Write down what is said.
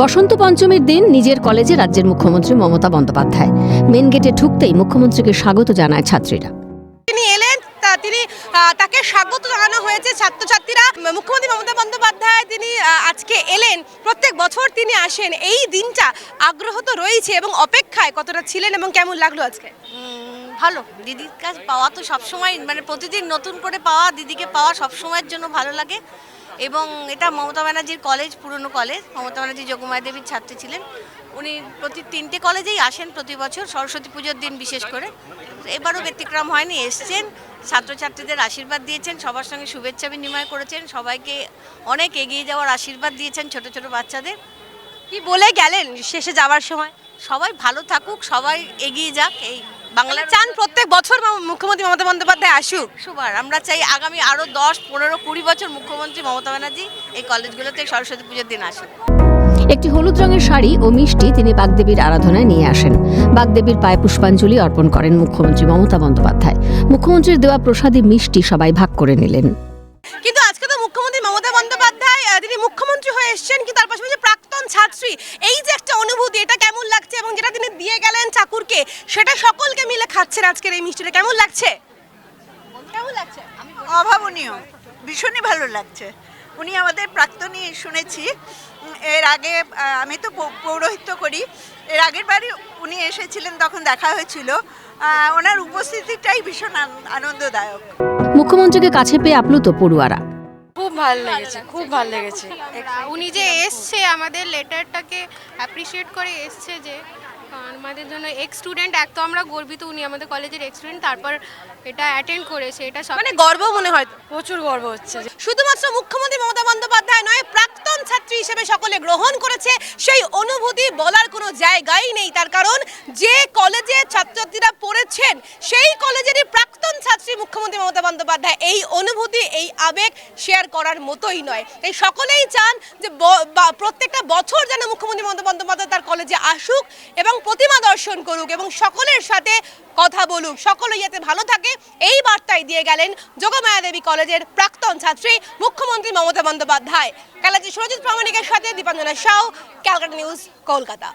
বসন্ত পঞ্চমীর দিন নিজের কলেজে রাজ্যের মুখ্যমন্ত্রী মমতা বন্দ্যোপাধ্যায় মেন গেটে ঢুকতেই মুখ্যমন্ত্রীকে স্বাগত জানায় ছাত্রীরা। তিনি এলেন, তাকে স্বাগত জানানো হয়েছে ছাত্রছাত্রীরা। মুখ্যমন্ত্রী মমতা বন্দ্যোপাধ্যায় তিনি আজকে এলেন, প্রত্যেক বছর তিনি আসেন। এই দিনটা আগ্রহ তো রয়েছে এবং অপেক্ষায় কতটা ছিলেন এবং কেমন লাগলো আজকে? ভালো, দিদির কাজ পাওয়া তো সবসময় মানে প্রতিদিন নতুন করে পাওয়া, দিদিকে পাওয়া সবসময়ের জন্য ভালো লাগে। এবং এটা মমতা ব্যানার্জির কলেজ, পুরনো কলেজ। মমতা ব্যানার্জি যোগমায়া দেবীর ছাত্রী ছিলেন। উনি প্রতি 3টে কলেজেই আসেন প্রতি বছর, সরস্বতী পুজোর দিন বিশেষ করে। এবারও ব্যতিক্রম হয়নি, এসছেন, ছাত্রছাত্রীদের আশীর্বাদ দিয়েছেন, সবার সঙ্গে শুভেচ্ছা বিনিময় করেছেন, সবাইকে অনেক এগিয়ে যাওয়ার আশীর্বাদ দিয়েছেন ছোট ছোট বাচ্চাদের। কি বলে গেলেন শেষে যাওয়ার সময়? সবাই ভালো থাকুক, সবাই এগিয়ে যাক। এই বাংলা চান প্রত্যেক বছর মুখ্যমন্ত্রী মমতা বন্দ্যোপাধ্যায় আসুক? সুবার আমরা চাই আগামী আরও 10, 15, 20 বছর মুখ্যমন্ত্রী মমতা ব্যানার্জি এই কলেজগুলোতে সরস্বতী পুজোর দিন আসুন। একটি হলুদ রঙের শাড়ি ও মিষ্টি তিনি বাগদেবীর আরাধনায় নিয়ে আসেন। বাগদেবীর পায়ে পুষ্পাঞ্জলি অর্পণ করেন মুখ্যমন্ত্রী মমতা বন্দ্যোপাধ্যায়। মুখ্যমন্ত্রীর দেওয়া প্রসাদী মিষ্টি সবাই ভাগ করে নিলেন। কিন্তু আজকে তো মুখ্যমন্ত্রী মমতা বন্দ্যোপাধ্যায় তিনি মুখ্যমন্ত্রী হয়ে এসেছেন, কিন্তু তার পাশাপাশি প্রাক্তন ছাত্রী, এই যে একটা অনুভূতি, এটা কেমন লাগছে? এবং যেটা তিনি দিয়ে গেলেন চাকুরকে, সেটা সকলকে মিলে খাচ্ছেন আজকের এই মিষ্টিটা, কেমন লাগছে? কেমন লাগছে? অভাবনীয়, ভীষণই ভালো লাগছে। উনি আমাদের প্রাক্তনী শুনেছি, এর আগে আমি তো পৌরোহিত্য করি, এর আগের বারই উনি এসেছিলেন, তখন দেখা হয়েছিল। ওনার উপস্থিতিটাই ভীষণ আনন্দদায়ক। মুখ্যমন্ত্রীকে কাছে পেয়ে আপ্লুত পড়ুয়ারা। খুব ভালো লেগেছে, খুব ভালো লেগেছে। উনি যে এসছে আমাদের লেটারটাকে অ্যাপ্রিসিয়েট করে এসছে, যে আমাদের জন্য এক্স স্টুডেন্ট, এক তো আমরা গর্বিত উনি আমাদের কলেজের এক্স স্টুডেন্ট, তারপর এটা অ্যাটেন্ড করেছে, এটা সব মানে গর্ব মনে হয়। প্রচুর গর্ব হচ্ছে। শুধুমাত্র মুখ্যমন্ত্রী মমতা বন্দ্যোপাধ্যায় নয়, প্রাক্তন ছাত্রী হিসেবে সকলে গ্রহণ করেছে। সেই অনুভূতি বলার কোনো জায়গাই নেই, তার কারণ যে কলেজে ছাত্রছাত্রীরা পড়েছেন সেই কলেজেরই প্রাক্তন ছাত্রী মুখ্যমন্ত্রী মমতা বন্দ্যোপাধ্যায়। এই অনুভূতি, এই আবেগ শেয়ার করার মতোই নয়। তাই সকলেই চান যে প্রত্যেকটা বছর যেন মুখ্যমন্ত্রী মমতা বন্দ্যোপাধ্যায় তার কলেজে আসুক এবং প্রতিমা দর্শন করুক এবং সকলের সাথে কথা বলুক, সকলে যাতে ভালো থাকে, এই বার্তাই দিয়ে গেলেন যোগমায়া দেবী কলেজের প্রাক্তন ছাত্রী মুখ্যমন্ত্রী মমতা বন্দ্যোপাধ্যায়। ক্যালকাটা সুরজিৎ প্রামাণিকের সাথে দীপাঞ্জনা সাউ, ক্যালকাটা নিউজ, কলকাতা।